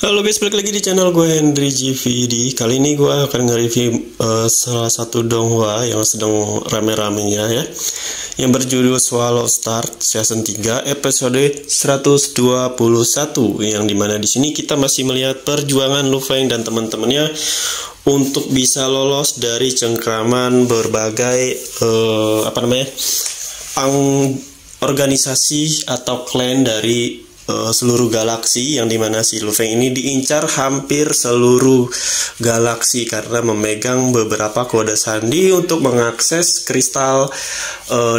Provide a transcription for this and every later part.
Halo guys, balik lagi di channel gue Henry GVD. Kali ini gue akan nge-review salah satu donghua yang sedang rame-ramenya ya, yang berjudul Swallow Start Season 3 episode 121, yang dimana di sini kita masih melihat perjuangan Lu Feng dan teman-temannya untuk bisa lolos dari cengkraman berbagai organisasi atau klan dari seluruh galaksi, yang dimana si Lu Feng ini diincar hampir seluruh galaksi karena memegang beberapa kode sandi untuk mengakses kristal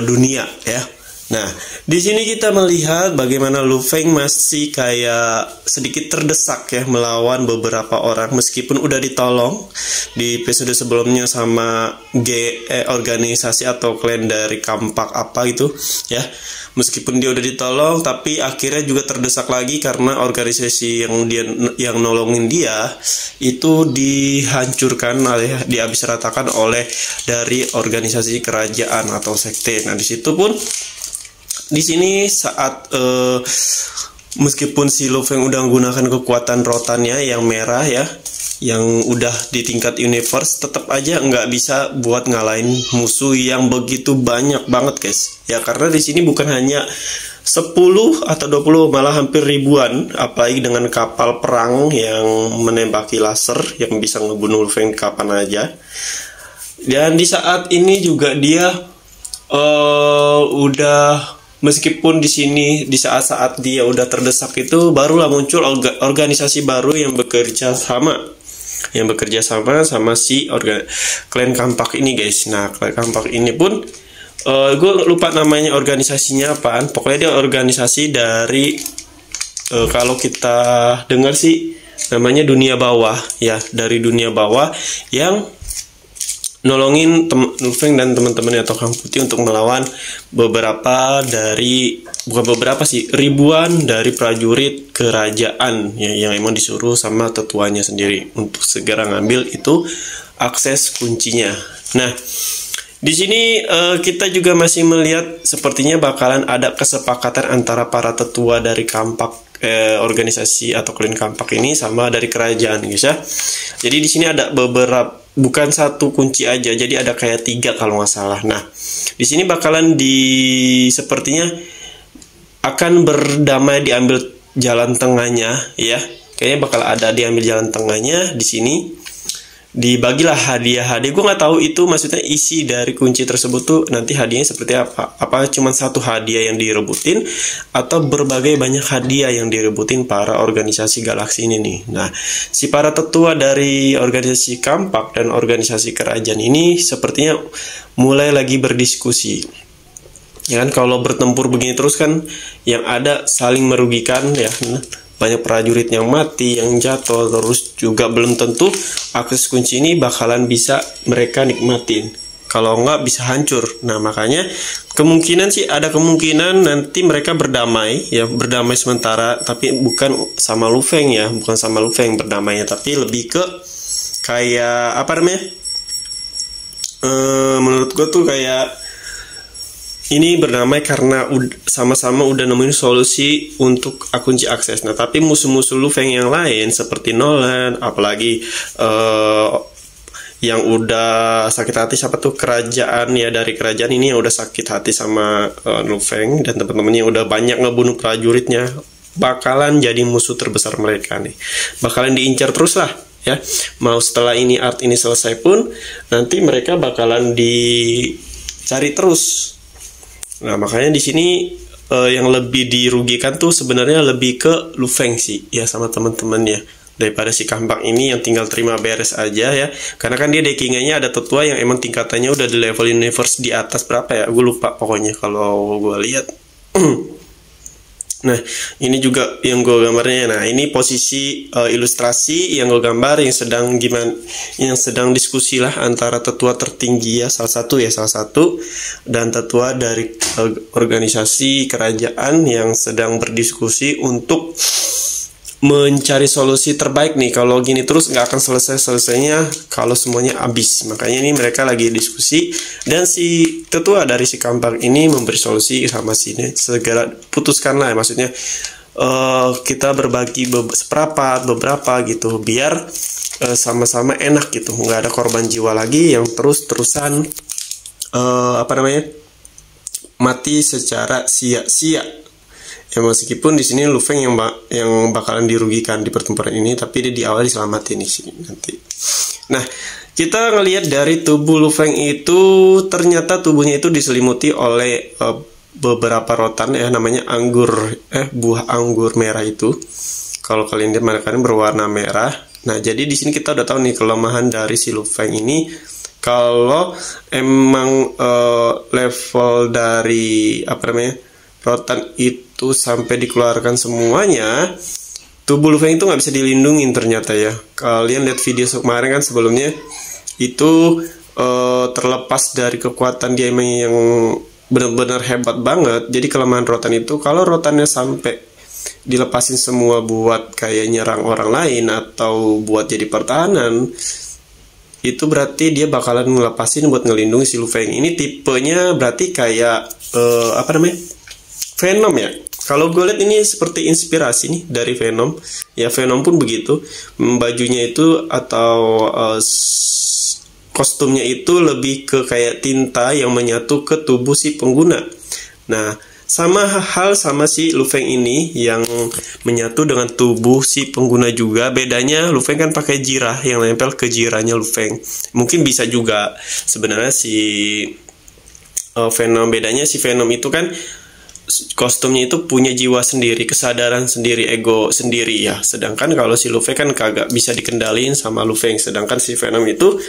dunia ya. Nah, di sini kita melihat bagaimana Lu Feng masih kayak sedikit terdesak ya melawan beberapa orang meskipun udah ditolong di episode sebelumnya sama organisasi atau klan dari kampak apa itu ya. Meskipun dia udah ditolong, tapi akhirnya juga terdesak lagi karena organisasi yang nolongin dia itu dihancurkan dihabis ratakan oleh dari organisasi kerajaan atau sekte. Nah, di situ pun di sini saat meskipun si Lu Feng udah menggunakan kekuatan rotannya yang merah ya, yang udah di tingkat universe, tetap aja nggak bisa buat ngalahin musuh yang begitu banyak banget guys ya, karena di sini bukan hanya 10 atau 20, malah hampir ribuan, apalagi dengan kapal perang yang menembaki laser yang bisa ngebunuh Lu Feng kapan aja. Dan di saat ini juga dia meskipun di sini di saat-saat dia udah terdesak itu barulah muncul organisasi baru yang bekerja sama sama si klan kampak ini guys. Nah, klan kampak ini pun gue lupa namanya organisasinya apaan. Pokoknya dia organisasi dari kalau kita dengar sih namanya dunia bawah ya, dari dunia bawah yang nolongin Lu Feng dan teman-temannya Tokang Putih untuk melawan ribuan dari prajurit kerajaan ya, yang emang disuruh sama tetuanya sendiri untuk segera ngambil itu akses kuncinya. Nah, di sini kita juga masih melihat sepertinya bakalan ada kesepakatan antara para tetua dari kampak organisasi atau klan kampak ini sama dari kerajaan guys ya. Jadi di sini ada beberapa, bukan satu kunci aja, jadi ada kayak 3 kalau nggak salah. Nah, di sini bakalan sepertinya akan berdamai, diambil jalan tengahnya ya. Kayaknya bakal ada diambil jalan tengahnya di sini. Dibagilah hadiah-hadiah. Gue nggak tahu itu maksudnya isi dari kunci tersebut tuh nanti hadiahnya seperti apa. Apa cuma satu hadiah yang direbutin atau berbagai banyak hadiah yang direbutin para organisasi galaksi ini nih. Nah, si para tetua dari organisasi kampak dan organisasi kerajaan ini sepertinya mulai lagi berdiskusi. Ya kan, kalau bertempur begini terus kan yang ada saling merugikan ya. Banyak prajurit yang mati, yang jatuh, terus juga belum tentu akses kunci ini bakalan bisa mereka nikmatin. Kalau nggak bisa hancur. Nah, makanya kemungkinan sih ada kemungkinan nanti mereka berdamai ya, berdamai sementara, tapi bukan sama Lu Feng ya, bukan sama Lu Feng berdamainya, tapi lebih ke kayak apa namanya? Menurut gue tuh kayak ini berdamai karena sama-sama udah nemuin solusi untuk kunci akses. Nah, tapi musuh-musuh Lu Feng yang lain seperti Nolan, apalagi yang udah sakit hati, siapa tuh, kerajaan ya, dari kerajaan ini yang udah sakit hati sama Lu Feng dan teman-temannya yang udah banyak ngebunuh prajuritnya, bakalan jadi musuh terbesar mereka nih. Bakalan diincar terus lah ya. Mau setelah ini art ini selesai pun nanti mereka bakalan dicari terus. Nah, makanya di sini yang lebih dirugikan tuh sebenarnya lebih ke Lu Feng sih ya, sama teman-temannya, daripada si kampak ini yang tinggal terima beres aja ya. Karena kan dia deckingannya ada tetua yang emang tingkatannya udah di level universe di atas berapa ya, gue lupa pokoknya kalau gue lihat. Nah, ini juga yang gue gambarnya. Nah, ini posisi ilustrasi yang gue gambar yang sedang diskusi lah antara tetua tertinggi ya, salah satu dan tetua dari organisasi kerajaan yang sedang berdiskusi untuk mencari solusi terbaik nih. Kalau gini terus nggak akan selesainya kalau semuanya habis. Makanya ini mereka lagi diskusi dan si ketua dari si kampak ini memberi solusi sama sini, segera putuskan lah, maksudnya kita berbagi seperempat beberapa gitu, biar sama-sama enak gitu, nggak ada korban jiwa lagi yang terus-terusan mati secara sia-sia. Ya meskipun di sini Lu Feng yang bakalan dirugikan di pertempuran ini, tapi dia di awal diselamatin nih sih nanti. Nah, kita ngelihat dari tubuh Lu Feng itu, ternyata tubuhnya itu diselimuti oleh beberapa rotan ya, namanya buah anggur merah itu. Kalau kalian lihat mereka berwarna merah. Nah, jadi di sini kita udah tahu nih kelemahan dari si Lu Feng ini. Kalau emang level dari rotan itu sampai dikeluarkan semuanya, tubuh Lu Feng itu nggak bisa dilindungin ternyata ya. Kalian lihat video kemarin kan sebelumnya itu terlepas dari kekuatan dia yang benar-benar hebat banget. Jadi kelemahan rotan itu, kalau rotannya sampai dilepasin semua buat kayak nyerang orang lain atau buat jadi pertahanan, itu berarti dia bakalan ngelepasin buat ngelindungi si Lu Feng. Ini tipenya berarti kayak Venom ya. Kalau gue lihat ini seperti inspirasi nih dari Venom. Ya Venom pun begitu. Bajunya itu atau kostumnya itu lebih ke kayak tinta yang menyatu ke tubuh si pengguna. Nah, sama si Lu Feng ini yang menyatu dengan tubuh si pengguna juga. Bedanya Lu Feng kan pakai jirah yang nempel ke jirahnya Lu Feng. Mungkin bisa juga sebenarnya si Venom, bedanya si Venom itu kan kostumnya itu punya jiwa sendiri, kesadaran sendiri, ego sendiri ya. Sedangkan kalau si Lu Feng kan kagak bisa dikendaliin sama Lu Feng. Sedangkan si Venom itu,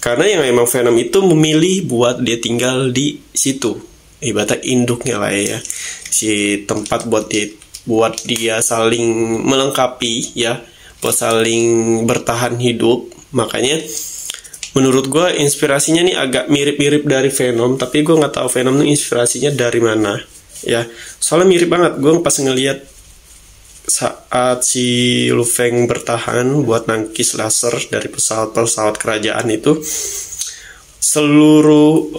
karena yang emang Venom itu memilih buat dia tinggal di situ, ibaratnya induknya lah ya, si tempat buat dia saling melengkapi ya, buat saling bertahan hidup. Makanya menurut gue inspirasinya nih agak mirip-mirip dari Venom, tapi gue nggak tahu Venom nih inspirasinya dari mana ya. Soalnya mirip banget. Gue pas ngeliat saat si Lu Feng bertahan buat nangkis laser dari pesawat kerajaan itu, seluruh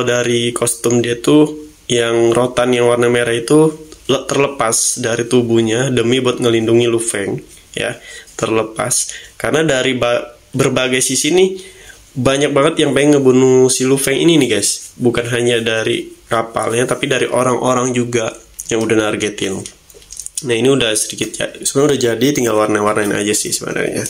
dari kostum dia tuh yang rotan yang warna merah itu terlepas dari tubuhnya demi buat ngelindungi Lu Feng ya, terlepas karena dari berbagai sisi nih banyak banget yang pengen ngebunuh si Lu Feng ini nih guys. Bukan hanya dari kapalnya, tapi dari orang-orang juga yang udah nargetin. Nah ini udah sedikit ya, sebenarnya udah jadi, tinggal warna-warnain aja sih sebenarnya.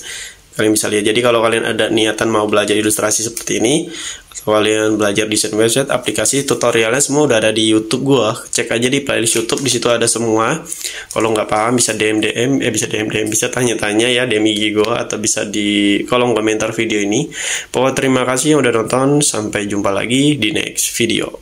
Kalian bisa lihat. Jadi kalau kalian ada niatan mau belajar ilustrasi seperti ini, atau kalian belajar desain website, aplikasi, tutorialnya semua udah ada di YouTube gua. Cek aja di playlist YouTube, di situ ada semua. Kalau nggak paham bisa bisa tanya-tanya ya, DM IG gua, atau bisa di kolom komentar video ini. Pokoknya terima kasih yang udah nonton, sampai jumpa lagi di next video.